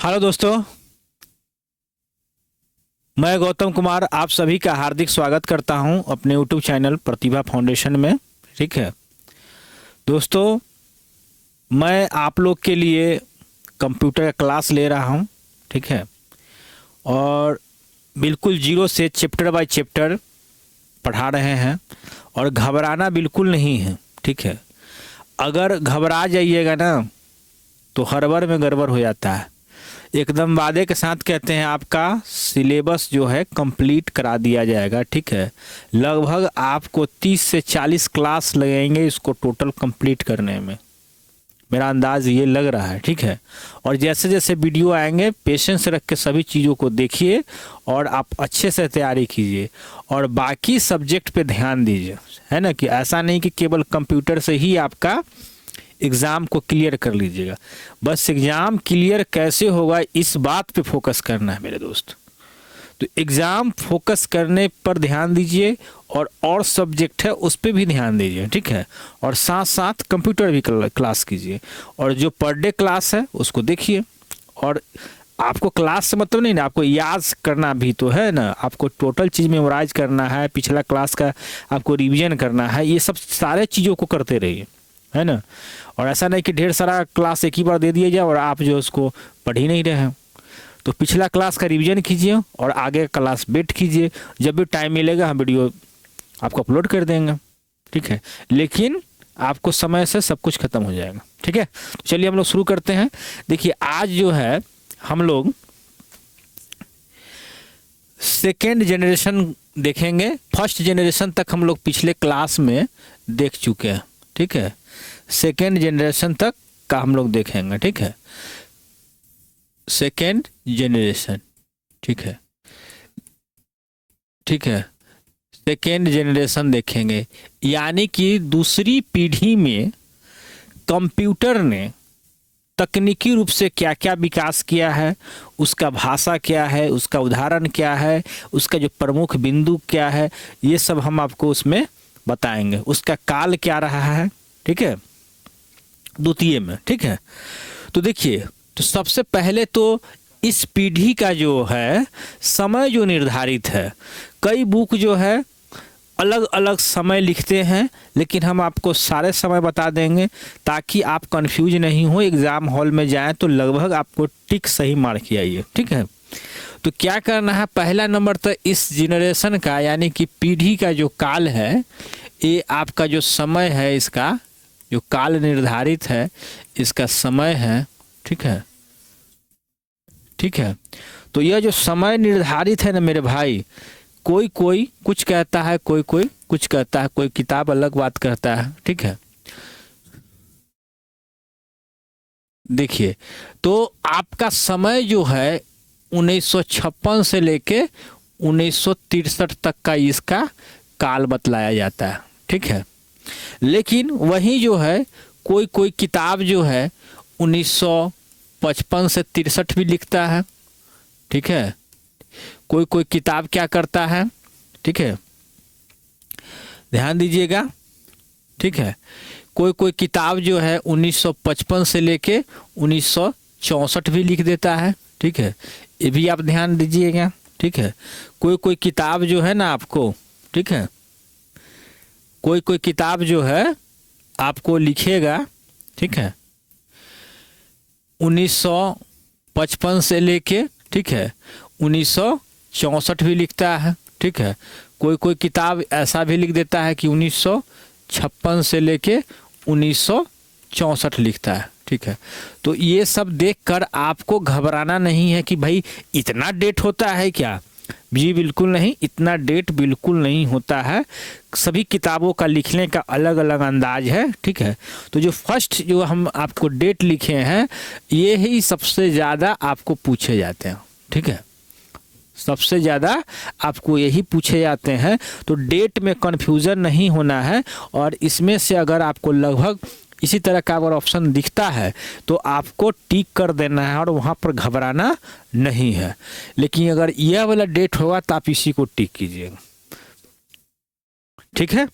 Hello दोस्तों, मैं गौतम कुमार आप सभी का हार्दिक स्वागत करता हूं अपने यूट्यूब चैनल प्रतिभा फाउंडेशन में। ठीक है दोस्तों, मैं आप लोग के लिए कंप्यूटर का क्लास ले रहा हूं। ठीक है, और बिल्कुल जीरो से चैप्टर बाय चैप्टर पढ़ा रहे हैं और घबराना बिल्कुल नहीं है। ठीक है, अगर घबरा जाइएगा ना तो हड़बड़ में गड़बड़ हो जाता है। एकदम वादे के साथ कहते हैं आपका सिलेबस जो है कंप्लीट करा दिया जाएगा। ठीक है, लगभग आपको 30 से 40 क्लास लगेंगे इसको टोटल कंप्लीट करने में, मेरा अंदाज ये लग रहा है। ठीक है, और जैसे जैसे वीडियो आएंगे पेशेंस रख के सभी चीज़ों को देखिए और आप अच्छे से तैयारी कीजिए और बाकी सब्जेक्ट पे ध्यान दीजिए, है ना। कि ऐसा नहीं कि केवल कंप्यूटर से ही आपका एग्ज़ाम को क्लियर कर लीजिएगा, बस एग्ज़ाम क्लियर कैसे होगा इस बात पे फोकस करना है मेरे दोस्त। तो एग्ज़ाम फोकस करने पर ध्यान दीजिए और सब्जेक्ट है उस पर भी ध्यान दीजिए। ठीक है, और साथ साथ कंप्यूटर भी क्लास कीजिए और जो पर डे क्लास है उसको देखिए। और आपको क्लास से मतलब नहीं ना, आपको याद करना भी तो है ना, आपको टोटल चीज़ मेमोराइज करना है, पिछला क्लास का आपको रिवीजन करना है, ये सब सारे चीज़ों को करते रहिए, है ना। और ऐसा नहीं कि ढेर सारा क्लास एक ही बार दे दिया जाए और आप जो उसको पढ़ ही नहीं रहे हैं। तो पिछला क्लास का रिवीजन कीजिए और आगे क्लास वेट कीजिए, जब भी टाइम मिलेगा हम वीडियो आपको अपलोड कर देंगे। ठीक है, लेकिन आपको समय से सब कुछ खत्म हो जाएगा। ठीक है, तो चलिए हम लोग शुरू करते हैं। देखिए आज जो है हम लोग सेकेंड जनरेशन देखेंगे। फर्स्ट जनरेशन तक हम लोग पिछले क्लास में देख चुके हैं। ठीक है, सेकेंड जनरेशन तक का हम लोग देखेंगे। ठीक है, सेकेंड जनरेशन। ठीक है, ठीक है, सेकेंड जनरेशन देखेंगे, यानी कि दूसरी पीढ़ी में कंप्यूटर ने तकनीकी रूप से क्या क्या विकास किया है, उसका भाषा क्या है, उसका उदाहरण क्या है, उसका जो प्रमुख बिंदु क्या है, ये सब हम आपको उसमें बताएंगे। उसका काल क्या रहा है, ठीक है, द्वितीय में। ठीक है, तो देखिए, तो सबसे पहले तो इस पीढ़ी का जो है समय जो निर्धारित है, कई बुक जो है अलग अलग समय लिखते हैं, लेकिन हम आपको सारे समय बता देंगे ताकि आप कंफ्यूज नहीं हो, एग्ज़ाम हॉल में जाएं तो लगभग आपको टिक सही मार के आइए। ठीक है, तो क्या करना है, पहला नंबर तो इस जनरेशन का यानी कि पीढ़ी का जो काल है, ये आपका जो समय है, इसका जो काल निर्धारित है, इसका समय है। ठीक है, ठीक है, तो यह जो समय निर्धारित है ना मेरे भाई, कोई कोई कुछ कहता है, कोई कोई कुछ कहता है, कोई किताब अलग बात कहता है। ठीक है, देखिए, तो आपका समय जो है 1956 से लेके 1963 तक का इसका काल बतलाया जाता है। ठीक है, लेकिन वही जो है कोई कोई किताब जो है 1955 से 63 भी लिखता है। ठीक है, कोई कोई किताब क्या करता है, ठीक है, ध्यान दीजिएगा। ठीक है, कोई कोई किताब जो है 1955 से लेके 1964 भी लिख देता है। ठीक है, ये भी आप ध्यान दीजिएगा। ठीक है, कोई कोई किताब जो है ना आपको, ठीक है, कोई कोई किताब जो है आपको लिखेगा, ठीक है, 1955 से लेके, ठीक है, 1964 भी लिखता है। ठीक है, कोई कोई किताब ऐसा भी लिख देता है कि 1956 से लेके 1964 लिखता है। ठीक है, तो ये सब देखकर आपको घबराना नहीं है कि भाई इतना डेट होता है क्या। जी बिल्कुल नहीं, इतना डेट बिल्कुल नहीं होता है। सभी किताबों का लिखने का अलग अलग अंदाज है। ठीक है, तो जो फर्स्ट जो हम आपको डेट लिखे हैं, ये ही सबसे ज़्यादा आपको पूछे जाते हैं। ठीक है, सबसे ज़्यादा आपको यही पूछे जाते हैं, तो डेट में कन्फ्यूज़न नहीं होना है। और इसमें से अगर आपको लगभग इसी तरह का अगर ऑप्शन दिखता है तो आपको टिक कर देना है और वहाँ पर घबराना नहीं है। लेकिन अगर यह वाला डेट होगा तो आप इसी को टिक कीजिएगा। ठीक है,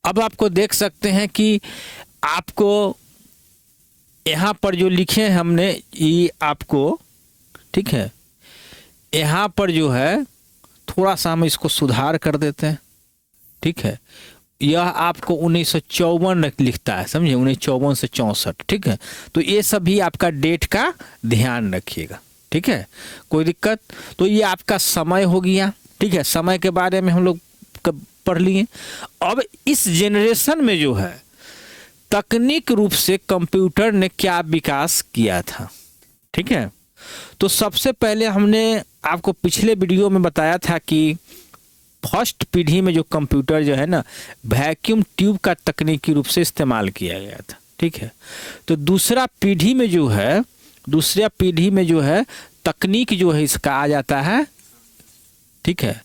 अब आपको देख सकते हैं कि आपको यहाँ पर जो लिखे हैं हमने ये आपको, ठीक है, यहाँ पर जो है थोड़ा सा हम इसको सुधार कर देते हैं, ठीक है। यह आपको 1954 लिखता है, समझे, 1954 से 64, ठीक है। तो ये सब भी आपका डेट का ध्यान रखिएगा, ठीक है, कोई दिक्कत। तो ये आपका समय हो गया, ठीक है, समय के बारे में हम लोग पढ़ लिए। अब इस जनरेशन में जो है तकनीक रूप से कंप्यूटर ने क्या विकास किया था, ठीक है। तो सबसे पहले हमने आपको पिछले वीडियो में बताया था कि फर्स्ट पीढ़ी में जो कंप्यूटर जो है ना, वैक्यूम ट्यूब का तकनीकी रूप से इस्तेमाल किया गया था, ठीक है। तो दूसरा पीढ़ी में जो है तकनीक जो है इसका आ जाता है, ठीक है,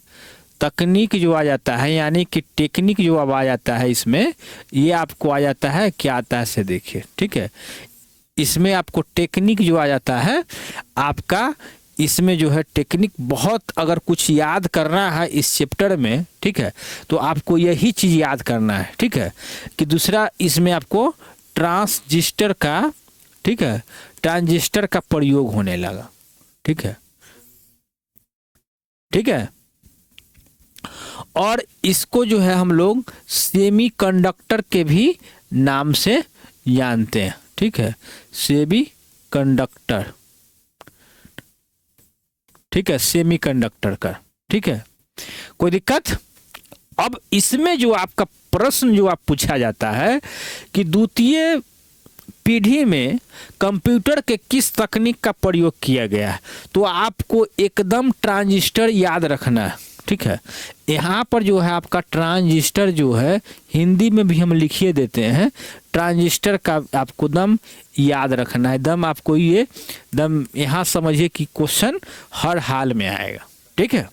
तकनीक जो आ जाता है यानी कि टेक्निक जो अब आ जाता है इसमें, ये आपको आ जाता है, क्या आता है से देखिए, ठीक है। इसमें आपको टेक्निक जो आ जाता है आपका, इसमें जो है टेक्निक बहुत, अगर कुछ याद करना है इस चैप्टर में, ठीक है, तो आपको यही चीज़ याद करना है, ठीक है। कि दूसरा इसमें आपको ट्रांजिस्टर का, ठीक है, ट्रांजिस्टर का प्रयोग होने लगा, ठीक है, ठीक है। और इसको जो है हम लोग सेमीकंडक्टर के भी नाम से जानते हैं, ठीक है, सेमीकंडक्टर, ठीक है, सेमीकंडक्टर का, ठीक है, कोई दिक्कत। अब इसमें जो आपका प्रश्न जो आप पूछा जाता है कि द्वितीय पीढ़ी में कंप्यूटर के किस तकनीक का प्रयोग किया गया है, तो आपको एकदम ट्रांजिस्टर याद रखना है, ठीक है। यहाँ पर जो है आपका ट्रांजिस्टर जो है हिंदी में भी हम लिखिए देते हैं, ट्रांजिस्टर का आपको दम याद रखना है, दम आपको ये दम यहाँ समझिए कि क्वेश्चन हर हाल में आएगा, ठीक है।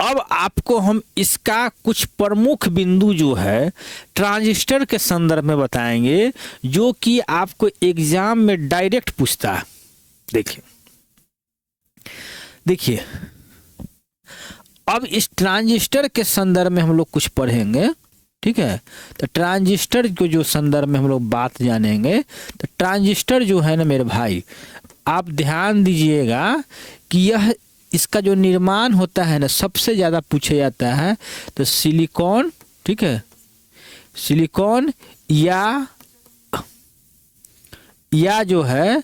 अब आपको हम इसका कुछ प्रमुख बिंदु जो है ट्रांजिस्टर के संदर्भ में बताएंगे, जो कि आपको एग्जाम में डायरेक्ट पूछता है। देखिए अब इस ट्रांजिस्टर के संदर्भ में हम लोग कुछ पढ़ेंगे, ठीक है। तो ट्रांजिस्टर को जो संदर्भ में हम लोग बात जानेंगे, तो ट्रांजिस्टर जो है ना मेरे भाई, आप ध्यान दीजिएगा कि यह, इसका जो निर्माण होता है ना, सबसे ज़्यादा पूछा जाता है तो सिलिकॉन, ठीक है, सिलिकॉन या जो है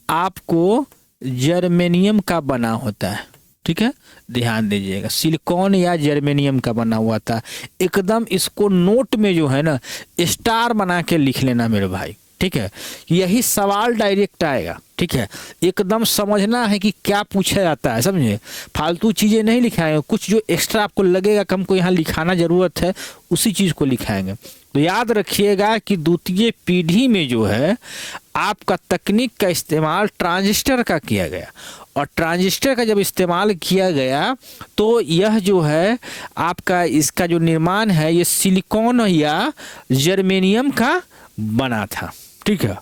आपको जर्मेनियम का बना होता है, ठीक है, ध्यान दीजिएगा, सिलिकॉन या जर्मेनियम का बना हुआ था। एकदम इसको नोट में जो है ना स्टार बना के लिख लेना मेरे भाई, ठीक है। यही सवाल डायरेक्ट आएगा, ठीक है। एकदम समझना है कि क्या पूछा जाता है, समझे, फालतू चीज़ें नहीं लिखाएंगे, कुछ जो एक्स्ट्रा आपको लगेगा कि हमको यहाँ लिखाना ज़रूरत है उसी चीज़ को लिखाएंगे। तो याद रखिएगा कि द्वितीय पीढ़ी में जो है आपका तकनीक का इस्तेमाल ट्रांजिस्टर का किया गया, और ट्रांजिस्टर का जब इस्तेमाल किया गया तो यह जो है आपका, इसका जो निर्माण है ये सिलिकॉन या जर्मेनियम का बना था, ठीक है।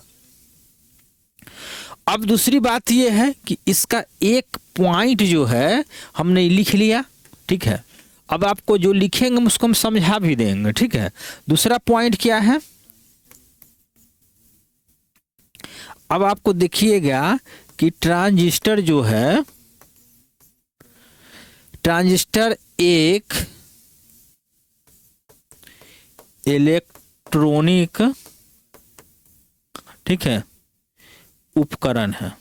अब दूसरी बात यह है कि इसका एक पॉइंट जो है हमने लिख लिया, ठीक है। अब आपको जो लिखेंगे उसको हम समझा भी देंगे, ठीक है। दूसरा पॉइंट क्या है, अब आपको देखिएगा कि ट्रांजिस्टर जो है, ट्रांजिस्टर एक इलेक्ट्रॉनिक, ठीक है, उपकरण है,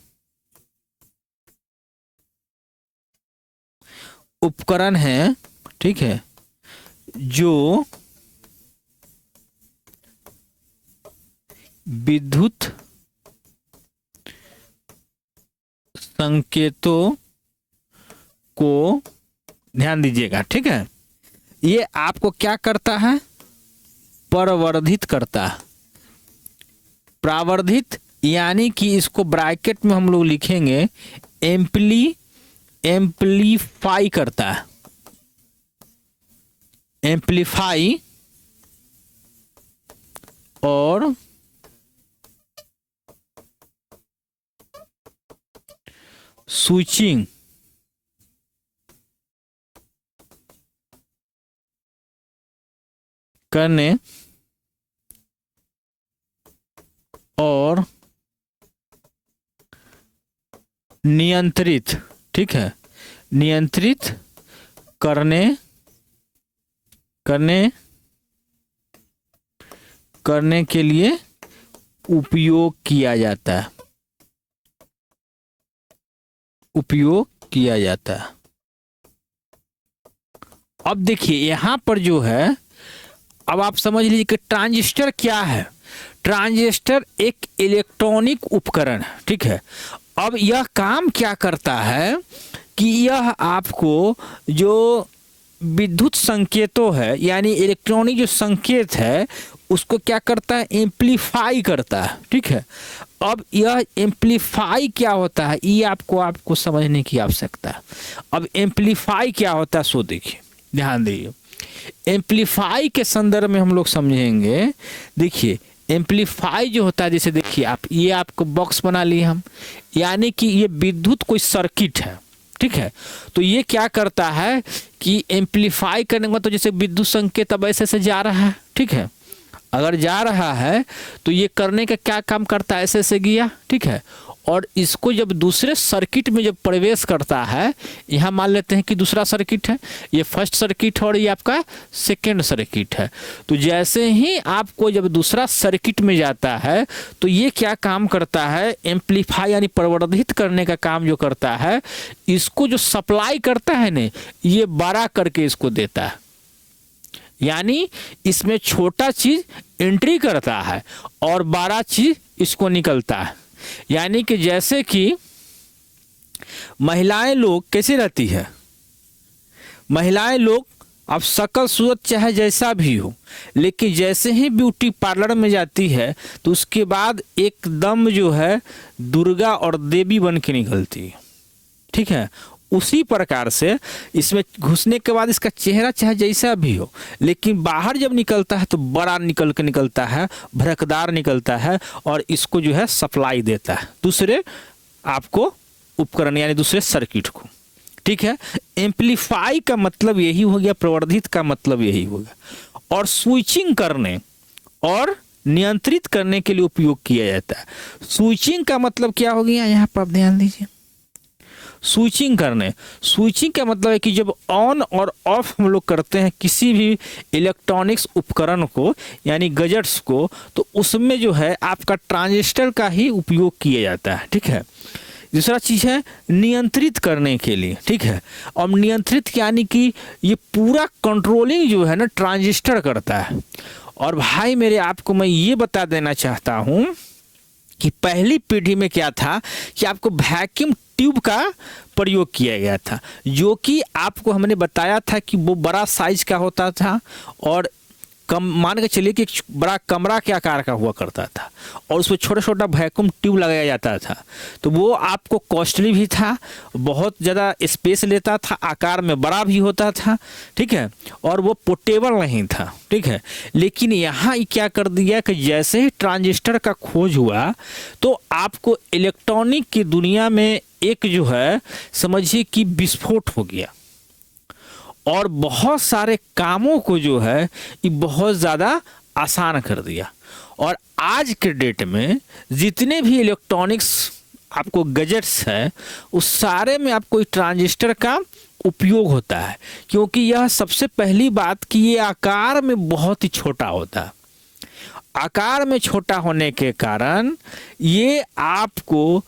उपकरण है, ठीक है, जो विद्युत संकेतों को, ध्यान दीजिएगा, ठीक है, ये आपको क्या करता है, प्रवर्धित करता है। प्रावर्धित यानी कि इसको ब्रैकेट में हम लोग लिखेंगे एम्पलीफाई करता है, एम्पलीफाई और स्विचिंग करने और नियंत्रित, ठीक है, नियंत्रित करने करने करने के लिए उपयोग किया जाता है, उपयोग किया जाता है। अब देखिए यहां पर जो है, अब आप समझ लीजिए कि ट्रांजिस्टर क्या है। ट्रांजिस्टर एक इलेक्ट्रॉनिक उपकरण है, ठीक है। अब यह काम क्या करता है कि यह आपको जो विद्युत संकेतों है, यानी इलेक्ट्रॉनिक जो संकेत है, उसको क्या करता है, एम्पलीफाई करता है, ठीक है। अब यह एम्पलीफाई क्या होता है, ये आपको समझने की आवश्यकता है। अब एम्पलीफाई क्या होता है सो देखिए, ध्यान दीजिए। एम्पलीफाई के संदर्भ में हम लोग समझेंगे। देखिए एम्पलीफाई जो होता है, जैसे देखिए आप, ये आपको बॉक्स बना लिए हम, यानी कि ये विद्युत कोई सर्किट है, ठीक है। तो ये क्या करता है कि एम्पलीफाई करने का, तो जैसे विद्युत संकेत अब ऐसे से जा रहा है, ठीक है। अगर जा रहा है तो ये करने का क्या काम करता है, ऐसे से गया, ठीक है। और इसको जब दूसरे सर्किट में जब प्रवेश करता है, यहाँ मान लेते हैं कि दूसरा सर्किट है, ये फर्स्ट सर्किट है और ये आपका सेकेंड सर्किट है। तो जैसे ही आपको जब दूसरा सर्किट में जाता है तो ये क्या काम करता है, एम्पलीफाई यानी प्रवर्धित करने का काम जो करता है, इसको जो सप्लाई करता है ना, ये बड़ा करके इसको देता है। यानी इसमें छोटा चीज एंट्री करता है और बड़ा चीज इसको निकलता है। यानी कि जैसे कि महिलाएं लोग कैसे रहती है, महिलाएं लोग अब शकल सूरत चाहे जैसा भी हो, लेकिन जैसे ही ब्यूटी पार्लर में जाती है तो उसके बाद एकदम जो है दुर्गा और देवी बन के निकलती है, ठीक है। उसी प्रकार से इसमें घुसने के बाद इसका चेहरा चाहे जैसा भी हो, लेकिन बाहर जब निकलता है तो बड़ा निकलता है, भड़कदार निकलता है और इसको जो है सप्लाई देता है दूसरे आपको उपकरण यानी दूसरे सर्किट को, ठीक है। एम्पलीफाई का मतलब यही हो गया, प्रवर्धित का मतलब यही हो गया। और स्विचिंग करने और नियंत्रित करने के लिए उपयोग किया जाता है। स्विचिंग का मतलब क्या हो गया, यहाँ पर आप ध्यान दीजिए। स्विचिंग करने, स्विचिंग का मतलब है कि जब ऑन और ऑफ हम लोग करते हैं किसी भी इलेक्ट्रॉनिक्स उपकरण को यानी गैजेट्स को, तो उसमें जो है आपका ट्रांजिस्टर का ही उपयोग किया जाता है, ठीक है। दूसरा चीज है नियंत्रित करने के लिए, ठीक है। और नियंत्रित यानी कि ये पूरा कंट्रोलिंग जो है ना ट्रांजिस्टर करता है। और भाई मेरे आपको मैं ये बता देना चाहता हूं कि पहली पीढ़ी में क्या था कि आपको वैक्यूम ट्यूब का प्रयोग किया गया था, जो कि आपको हमने बताया था कि वो बड़ा साइज का होता था और कम मान के चलिए कि एक बड़ा कमरा के आकार का हुआ करता था और उसमें छोटा छोटा वैक्यूम ट्यूब लगाया जाता था। तो वो आपको कॉस्टली भी था, बहुत ज़्यादा स्पेस लेता था, आकार में बड़ा भी होता था, ठीक है। और वो पोर्टेबल नहीं था, ठीक है। लेकिन यहाँ क्या कर दिया कि जैसे ही ट्रांजिस्टर का खोज हुआ तो आपको इलेक्ट्रॉनिक की दुनिया में एक जो है समझिए कि विस्फोट हो गया और बहुत सारे कामों को जो है ये बहुत ज़्यादा आसान कर दिया। और आज के डेट में जितने भी इलेक्ट्रॉनिक्स आपको गैजेट्स है उस सारे में आपको ट्रांजिस्टर का उपयोग होता है, क्योंकि यह सबसे पहली बात कि ये आकार में बहुत ही छोटा होता है। आकार में छोटा होने के कारण ये आपको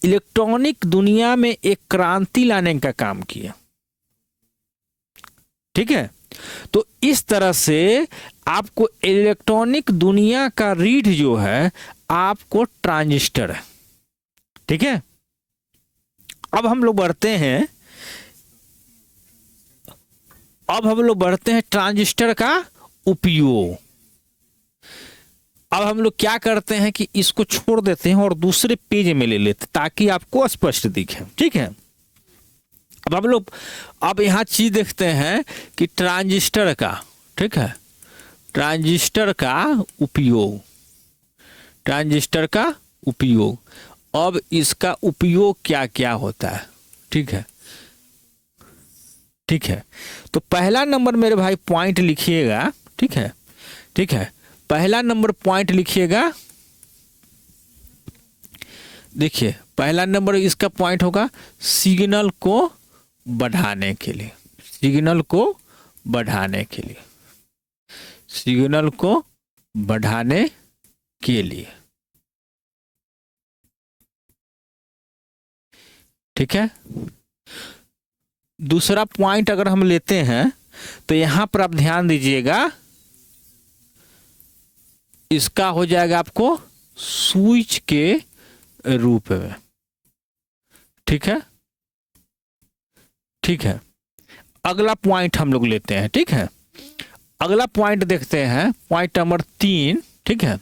इलेक्ट्रॉनिक दुनिया में एक क्रांति लाने का काम किया, ठीक है। तो इस तरह से आपको इलेक्ट्रॉनिक दुनिया का रीढ़ जो है आपको ट्रांजिस्टर है, ठीक है। अब हम लोग बढ़ते हैं ट्रांजिस्टर का उपयोग। अब हम लोग क्या करते हैं कि इसको छोड़ देते हैं और दूसरे पेज में ले लेते ताकि आपको स्पष्ट दिखे, ठीक है। अब हम लोग अब यहाँ चीज देखते हैं कि ट्रांजिस्टर का, ठीक है, ट्रांजिस्टर का उपयोग, अब इसका उपयोग क्या क्या होता है, ठीक है। तो पहला नंबर मेरे भाई पॉइंट लिखिएगा, ठीक है। पहला नंबर पॉइंट लिखिएगा देखिए पहला नंबर इसका पॉइंट होगा सिग्नल को बढ़ाने के लिए, सिग्नल को बढ़ाने के लिए, सिग्नल को बढ़ाने के लिए। ठीक है। दूसरा पॉइंट अगर हम लेते हैं तो यहां पर आप ध्यान दीजिएगा, इसका हो जाएगा आपको स्विच के रूप में। ठीक है, ठीक है। अगला पॉइंट हम लोग लेते हैं। ठीक है, अगला पॉइंट देखते हैं, पॉइंट नंबर 3। ठीक है,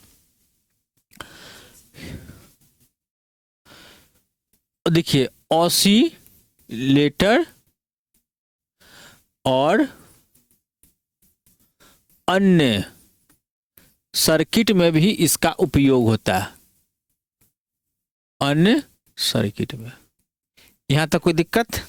देखिए ऑसिलेटर और अन्य सर्किट में भी इसका उपयोग होता है, अन्य सर्किट में। यहां तक कोई दिक्कत?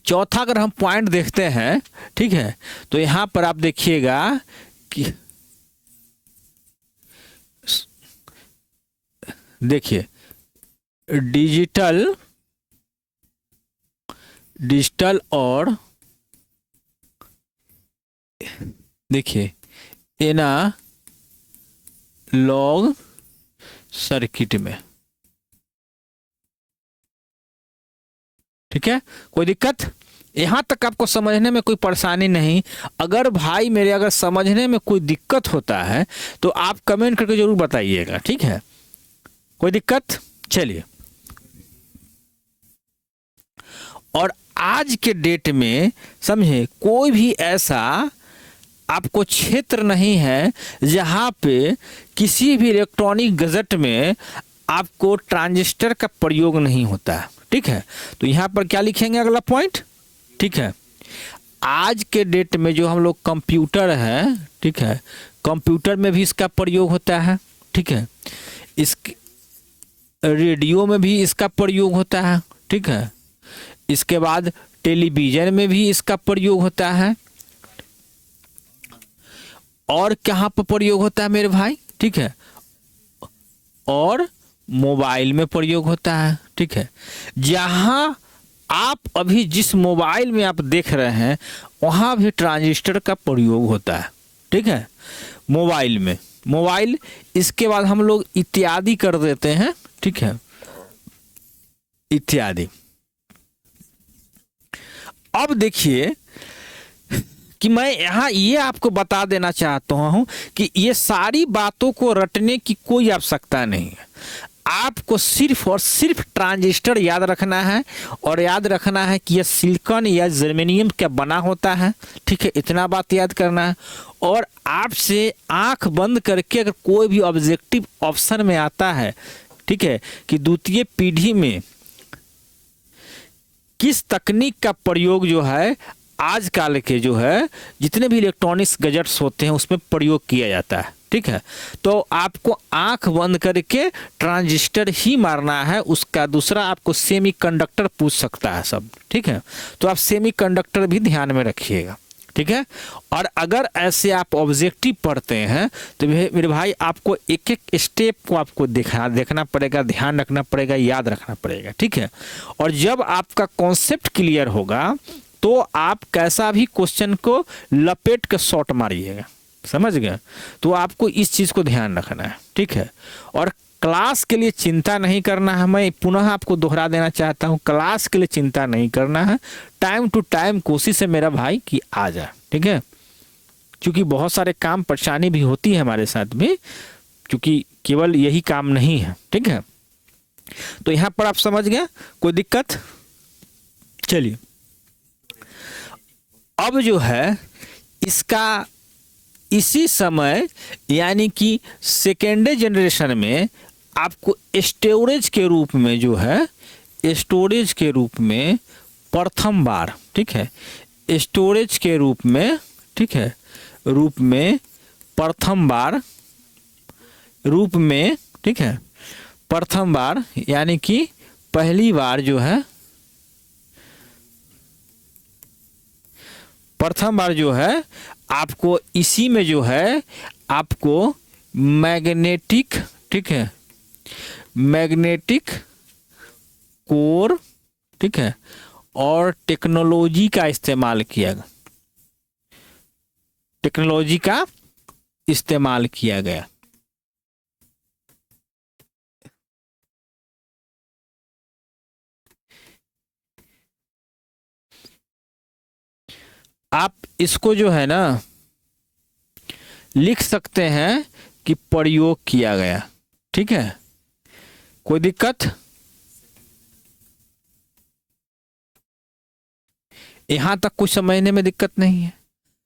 चौथा अगर हम पॉइंट देखते हैं, ठीक है, तो यहां पर आप देखिएगा कि देखिए डिजिटल और देखिए एनालॉग सर्किट में। ठीक है, कोई दिक्कत? यहां तक आपको समझने में कोई परेशानी नहीं। अगर भाई मेरे अगर समझने में कोई दिक्कत होता है तो आप कमेंट करके जरूर बताइएगा। ठीक है, कोई दिक्कत? चलिए, और आज के डेट में समझे कोई भी ऐसा आपको क्षेत्र नहीं है जहां पे किसी भी इलेक्ट्रॉनिक गैजेट में आपको ट्रांजिस्टर का प्रयोग नहीं होता है। ठीक है, तो यहां पर क्या लिखेंगे अगला पॉइंट? ठीक है, आज के डेट में जो हम लोग कंप्यूटर है, ठीक है, कंप्यूटर में भी इसका प्रयोग होता है। ठीक है, इस रेडियो में भी इसका प्रयोग होता है। ठीक है, इसके बाद टेलीविजन में भी इसका प्रयोग होता है। और कहाँ पर प्रयोग होता है मेरे भाई? ठीक है, और मोबाइल में प्रयोग होता है। ठीक है, जहां आप अभी जिस मोबाइल में आप देख रहे हैं वहां भी ट्रांजिस्टर का प्रयोग होता है। ठीक है, मोबाइल में, मोबाइल, इसके बाद हम लोग इत्यादि कर देते हैं। ठीक है, इत्यादि। अब देखिए कि मैं यहाँ ये आपको बता देना चाहता हूं कि ये सारी बातों को रटने की कोई आवश्यकता नहीं है। आपको सिर्फ और सिर्फ ट्रांजिस्टर याद रखना है, और याद रखना है कि यह सिलिकॉन या जर्मेनियम का बना होता है। ठीक है, इतना बात याद करना है। और आपसे आंख बंद करके अगर कोई भी ऑब्जेक्टिव ऑप्शन में आता है, ठीक है, कि द्वितीय पीढ़ी में किस तकनीक का प्रयोग जो है आजकल के जो है जितने भी इलेक्ट्रॉनिक्स गैजेट्स होते हैं उसमें प्रयोग किया जाता है। ठीक है, तो आपको आंख बंद करके ट्रांजिस्टर ही मारना है। उसका दूसरा आपको सेमीकंडक्टर पूछ सकता है सब। ठीक है, तो आप सेमीकंडक्टर भी ध्यान में रखिएगा। ठीक है, और अगर ऐसे आप ऑब्जेक्टिव पढ़ते हैं तो मेरे भाई आपको एक एक स्टेप को आपको देखना पड़ेगा, ध्यान रखना पड़ेगा, याद रखना पड़ेगा। ठीक है, और जब आपका कॉन्सेप्ट क्लियर होगा तो आप कैसा भी क्वेश्चन को लपेट कर शॉट मारिएगा। समझ गए? तो आपको इस चीज को ध्यान रखना है। ठीक है, और क्लास के लिए चिंता नहीं करना है। मैं पुनः आपको दोहरा देना चाहता हूं, क्लास के लिए चिंता नहीं करना है। टाइम टू टाइम कोशिश है मेरा भाई कि आ जाए। ठीक है, क्योंकि बहुत सारे काम परेशानी भी होती है हमारे साथ में, क्योंकि केवल यही काम नहीं है। ठीक है, तो यहां पर आप समझ गए, कोई दिक्कत? चलिए, अब जो है इसका इसी समय यानी कि सेकेंड जनरेशन में आपको स्टोरेज के रूप में जो है, स्टोरेज के रूप में प्रथम बार, ठीक है, स्टोरेज के रूप में, ठीक है, रूप में प्रथम बार, रूप में, ठीक है, प्रथम बार यानी कि पहली बार जो है, प्रथम बार जो है आपको इसी में जो है आपको मैग्नेटिक, ठीक है, मैग्नेटिक कोर, ठीक है, और टेक्नोलॉजी का इस्तेमाल किया, टेक्नोलॉजी का इस्तेमाल किया गया। आप इसको जो है ना लिख सकते हैं कि प्रयोग किया गया, ठीक है, कोई दिक्कत? यहां तक कुछ समझने में दिक्कत नहीं है।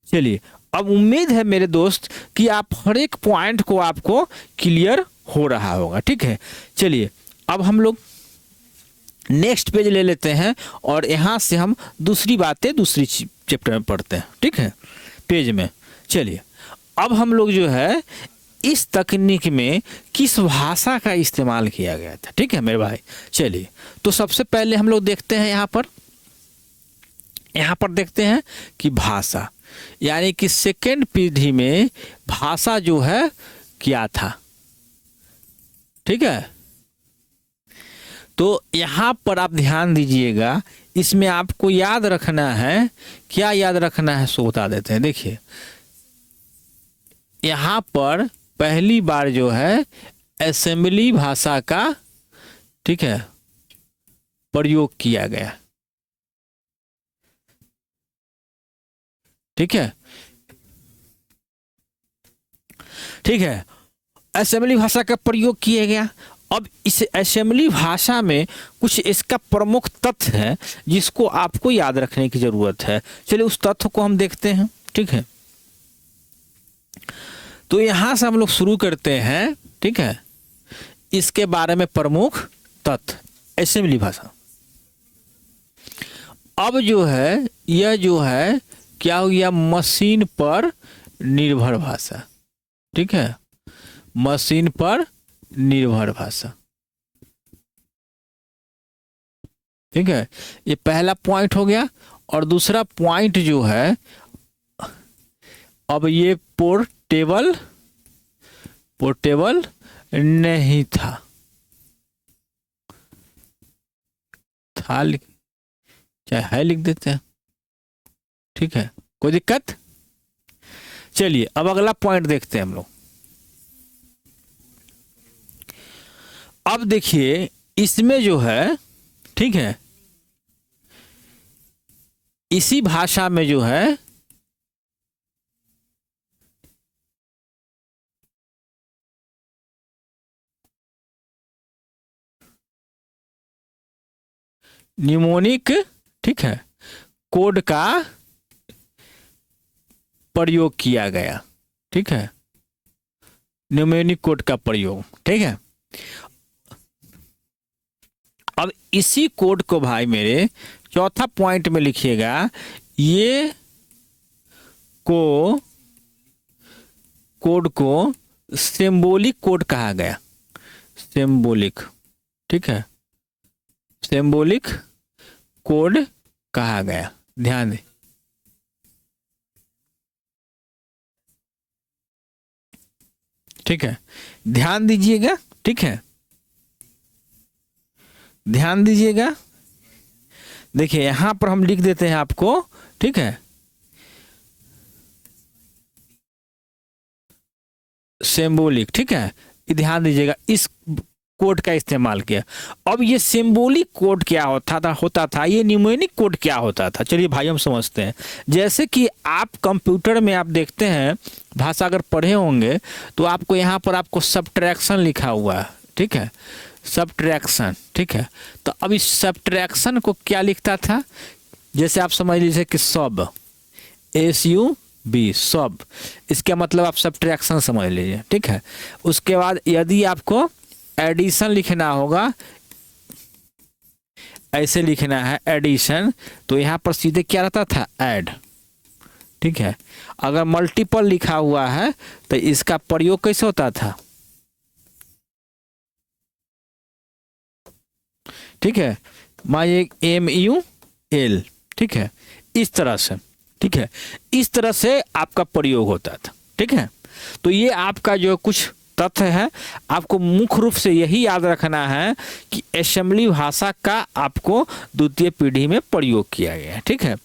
चलिए, अब उम्मीद है मेरे दोस्त कि आप हर एक पॉइंट को आपको क्लियर हो रहा होगा, ठीक है। चलिए, अब हम लोग नेक्स्ट पेज ले लेते हैं और यहां से हम दूसरी बातें दूसरी चैप्टर में पढ़ते हैं, ठीक है, पेज में। चलिए, अब हम लोग जो है इस तकनीक में किस भाषा का इस्तेमाल किया गया था, ठीक है मेरे भाई। चलिए, तो सबसे पहले हम लोग देखते हैं यहाँ पर देखते हैं कि भाषा, यानी कि सेकेंड पीढ़ी में भाषा जो है क्या था, ठीक है। तो यहाँ पर आप ध्यान दीजिएगा, इसमें आपको याद रखना है, क्या याद रखना है सो बता देते हैं। देखिए, यहाँ पर पहली बार जो है असेंबली भाषा का, ठीक है, प्रयोग किया गया, ठीक है, ठीक है, असेंबली भाषा का प्रयोग किया गया। अब इस असेंबली भाषा में कुछ इसका प्रमुख तथ्य है जिसको आपको याद रखने की जरूरत है। चलिए, उस तथ्य को हम देखते हैं, ठीक है। तो यहां से हम लोग शुरू करते हैं, ठीक है, इसके बारे में प्रमुख तथ्य असेंबली भाषा। अब जो है यह जो है क्या हो गया, मशीन पर निर्भर भाषा, ठीक है, मशीन पर निर्भर भाषा, ठीक है, ये पहला पॉइंट हो गया। और दूसरा पॉइंट जो है, अब ये पोर्टेबल नहीं था, चाहे है लिख देते हैं, ठीक है, कोई दिक्कत? चलिए, अब अगला पॉइंट देखते हैं हम लोग। अब देखिए, इसमें जो है, ठीक है, इसी भाषा में जो है न्यूमोनिक, ठीक है, कोड का प्रयोग किया गया, ठीक है, न्यूमोनिक कोड का प्रयोग, ठीक है। अब इसी कोड को भाई मेरे चौथा पॉइंट में लिखिएगा, ये कोड को सिंबॉलिक कोड कहा गया, सिंबॉलिक, ठीक है, सिंबॉलिक कोड कहा गया। ध्यान दें, ठीक है, ध्यान दीजिएगा, ठीक है, ध्यान दीजिएगा। देखिए, यहां पर हम लिख देते हैं आपको, ठीक है, सिंबॉलिक, ठीक है, ध्यान दीजिएगा, इस कोड का इस्तेमाल किया। अब ये सिंबॉलिक कोड क्या होता था, ये न्यूमेरिक कोड क्या होता था, चलिए भाई हम समझते हैं। जैसे कि आप कंप्यूटर में आप देखते हैं, भाषा अगर पढ़े होंगे तो आपको यहाँ पर आपको सब्ट्रैक्शन लिखा हुआ है, ठीक है, सब्ट्रैक्शन, ठीक है। तो अब इस सब्ट्रैक्शन को क्या लिखता था, जैसे आप समझ लीजिए कि सब, SUB, सब, इसका मतलब आप सब्ट्रैक्शन समझ लीजिए, ठीक है। उसके बाद यदि आपको एडिशन लिखना होगा, ऐसे लिखना है एडिशन, तो यहाँ पर सीधे क्या रहता था, ऐड, ठीक है। अगर मल्टीपल लिखा हुआ है तो इसका प्रयोग कैसे होता था, ठीक है, MUL, ठीक है, इस तरह से, ठीक है, इस तरह से आपका प्रयोग होता था, ठीक है। तो ये आपका जो कुछ तथ्य है। आपको मुख्य रूप से यही याद रखना है कि असेंबली भाषा का आपको द्वितीय पीढ़ी में प्रयोग किया गया है। ठीक है,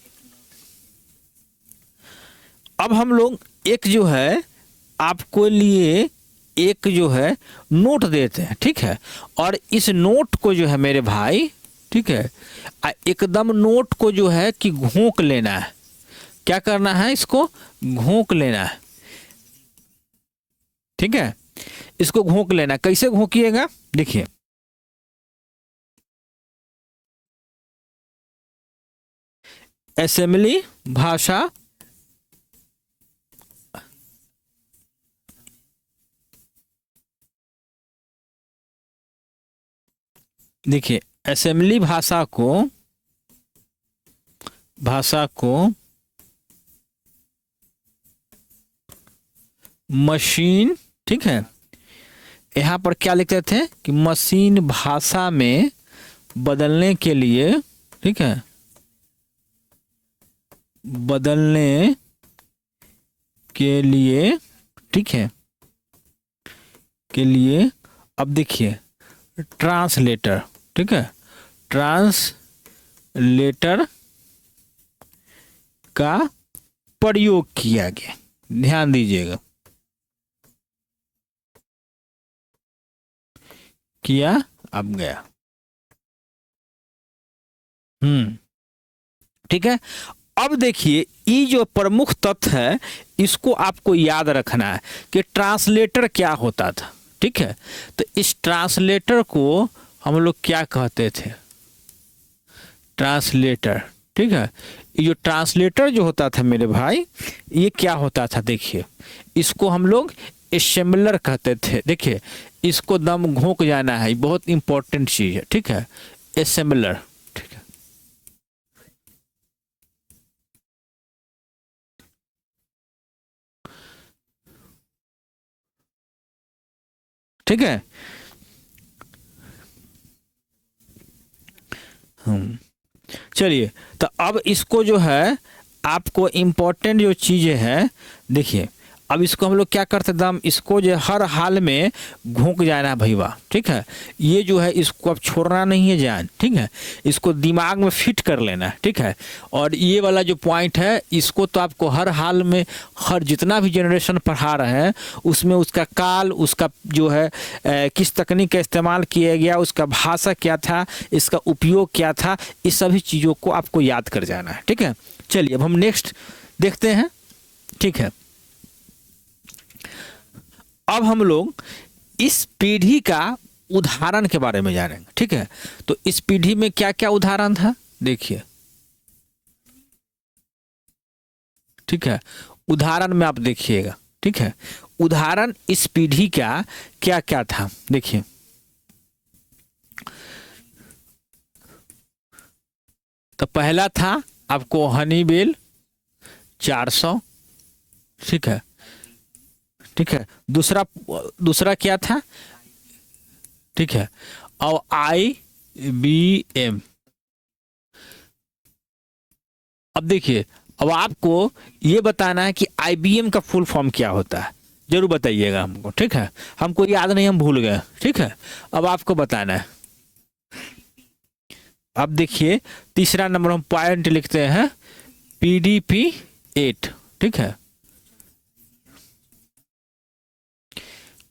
अब हम लोग एक जो है आपको लिए एक जो है नोट देते हैं। ठीक है, और इस नोट को जो है मेरे भाई, ठीक है, एकदम नोट को जो है कि घोंक लेना है। क्या करना है? इसको घोंक लेना है। ठीक है, इसको घोंक लेना। कैसे घोंकिएगा? देखिए, असेंबली भाषा देखिए, असेंबली भाषा को मशीन, ठीक है, यहां पर क्या लिखते थे कि मशीन भाषा में बदलने के लिए, ठीक है, बदलने के लिए, ठीक है, के लिए अब देखिए ट्रांसलेटर, ठीक है, ट्रांसलेटर का प्रयोग किया गया। ध्यान दीजिएगा, किया अब गया। ठीक है, अब देखिए ये जो प्रमुख तथ्य है इसको आपको याद रखना है कि ट्रांसलेटर क्या होता था। ठीक है, तो इस ट्रांसलेटर को हम लोग क्या कहते थे? ट्रांसलेटर। ठीक है, ये जो ट्रांसलेटर जो होता था मेरे भाई, ये क्या होता था? देखिए, इसको हम लोग असेंबलर कहते थे। देखिए, इसको दम घोंक जाना है, बहुत इंपॉर्टेंट चीज है। ठीक है, असेंबलर। ठीक है, ठीक है, चलिए, तो अब इसको जो है आपको इम्पोर्टेंट जो चीज़ें है, देखिए, अब इसको हम लोग क्या करते दम इसको जो हर हाल में घोंक जाना है भैया। ठीक है, ये जो है इसको अब छोड़ना नहीं है जान। ठीक है, इसको दिमाग में फिट कर लेना है। ठीक है, और ये वाला जो पॉइंट है इसको तो आपको हर हाल में, हर जितना भी जनरेशन पढ़ा रहे हैं उसमें उसका काल, उसका जो है किस तकनीक का इस्तेमाल किया गया, उसका भाषा क्या था, इसका उपयोग क्या था, इस सभी चीज़ों को आपको याद कर जाना है। ठीक है, चलिए अब हम नेक्स्ट देखते हैं। ठीक है, अब हम लोग इस पीढ़ी का उदाहरण के बारे में जानेंगे। ठीक है, तो इस पीढ़ी में क्या क्या उदाहरण था देखिए। ठीक है, उदाहरण में आप देखिएगा। ठीक है, उदाहरण इस पीढ़ी का क्या क्या था देखिए। तो पहला था आपको हनीबेल 400। ठीक है, ठीक है, दूसरा क्या था? ठीक है, और IBM। अब देखिए, अब आपको ये बताना है कि IBM का फुल फॉर्म क्या होता है, जरूर बताइएगा हमको। ठीक है, हमको याद नहीं, हम भूल गए। ठीक है, अब आपको बताना है। अब देखिए, तीसरा नंबर हम पॉइंट लिखते हैं PDP 8। ठीक है,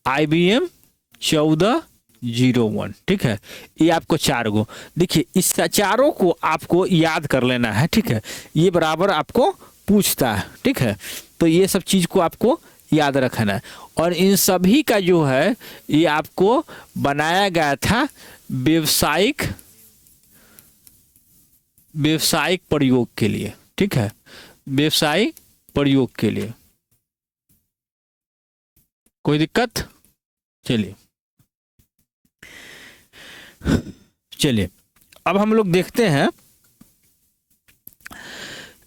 IBM 1401। ठीक है, ये आपको 4 गो देखिए, इस चारों को आपको याद कर लेना है। ठीक है, ये बराबर आपको पूछता है। ठीक है, तो ये सब चीज को आपको याद रखना है, और इन सभी का जो है ये आपको बनाया गया था व्यावसायिक प्रयोग के लिए। ठीक है, व्यावसायिक प्रयोग के लिए। कोई दिक्कत? चलिए अब हम लोग देखते हैं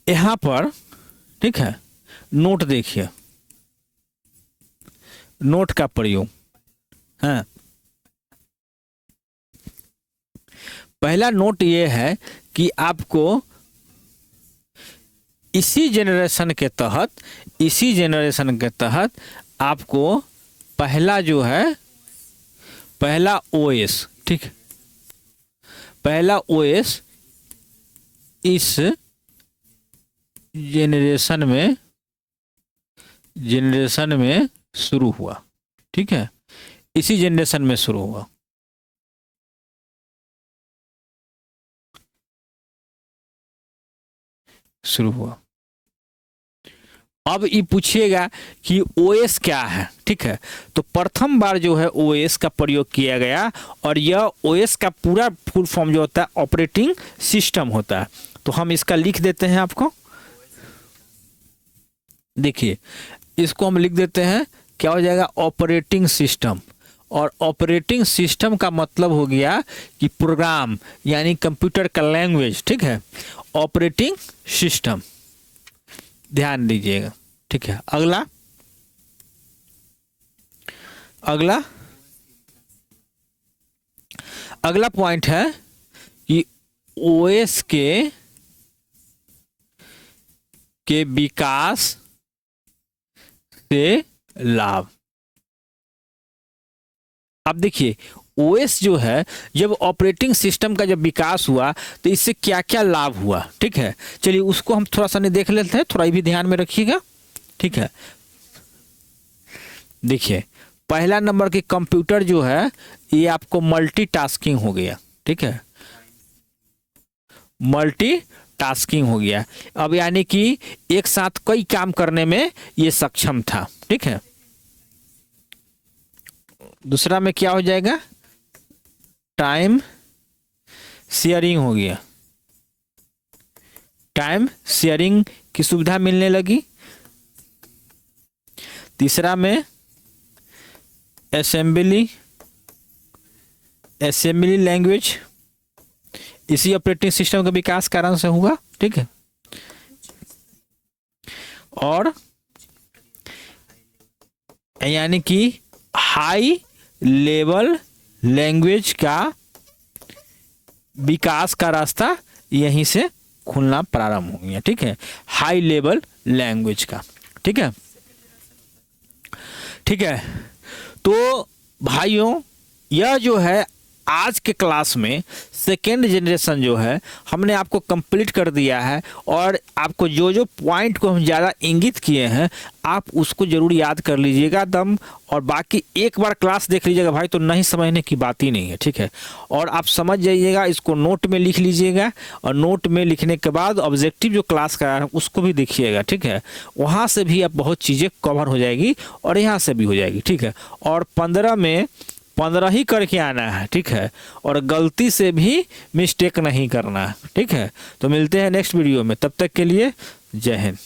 यहां पर। ठीक है, नोट देखिए, नोट का प्रयोग है। पहला नोट ये है कि आपको इसी जनरेशन के तहत आपको पहला जो है, पहला ओएस, ठीक है, पहला ओएस इस जेनरेशन में शुरू हुआ, ठीक है, इसी जनरेशन में शुरू हुआ। अब ये पूछिएगा कि ओएस क्या है, ठीक है, तो प्रथम बार जो है ओएस का प्रयोग किया गया, और यह ओएस का पूरा फुल फॉर्म जो होता है ऑपरेटिंग सिस्टम होता है। तो हम इसका लिख देते हैं आपको, देखिए इसको हम लिख देते हैं, क्या हो जाएगा, ऑपरेटिंग सिस्टम। और ऑपरेटिंग सिस्टम का मतलब हो गया कि प्रोग्राम, यानी कंप्यूटर का लैंग्वेज, ठीक है, ऑपरेटिंग सिस्टम, ध्यान दीजिएगा, ठीक है। अगला पॉइंट है कि ओएस के विकास से लाभ। अब देखिए ओएस जो है, जब ऑपरेटिंग सिस्टम का जब विकास हुआ तो इससे क्या क्या लाभ हुआ, ठीक है, चलिए उसको हम थोड़ा सा देख लेते हैं, थोड़ा भी ध्यान में रखिएगा, ठीक है। देखिए पहला नंबर के कंप्यूटर जो है ये आपको मल्टीटास्किंग हो गया, ठीक है, मल्टीटास्किंग हो गया। अब यानी कि एक साथ कई काम करने में ये सक्षम था, ठीक है। दूसरा में क्या हो जाएगा, टाइम शेयरिंग हो गया, टाइम शेयरिंग की सुविधा मिलने लगी। तीसरा में असेंबली लैंग्वेज, इसी ऑपरेटिंग सिस्टम के विकास कारण से हुआ, ठीक है। और यानी कि हाई लेवल लैंग्वेज का विकास का रास्ता यहीं से खुलना प्रारंभ हो गया, ठीक है, हाई लेवल लैंग्वेज का, ठीक है, ठीक है। तो भाइयों यह जो है आज के क्लास में सेकेंड जनरेशन जो है हमने आपको कंप्लीट कर दिया है, और आपको जो जो पॉइंट को हम ज़्यादा इंगित किए हैं आप उसको ज़रूर याद कर लीजिएगा दम, और बाकी एक बार क्लास देख लीजिएगा भाई, तो नहीं समझने की बात ही नहीं है, ठीक है। और आप समझ जाइएगा, इसको नोट में लिख लीजिएगा, और नोट में लिखने के बाद ऑब्जेक्टिव जो क्लास का है उसको भी देखिएगा, ठीक है, वहाँ से भी आप बहुत चीज़ें कवर हो जाएगी और यहाँ से भी हो जाएगी, ठीक है। और 15 में 15 ही करके आना है, ठीक है, और गलती से भी मिस्टेक नहीं करना है, ठीक है। तो मिलते हैं नेक्स्ट वीडियो में, तब तक के लिए जय हिंद।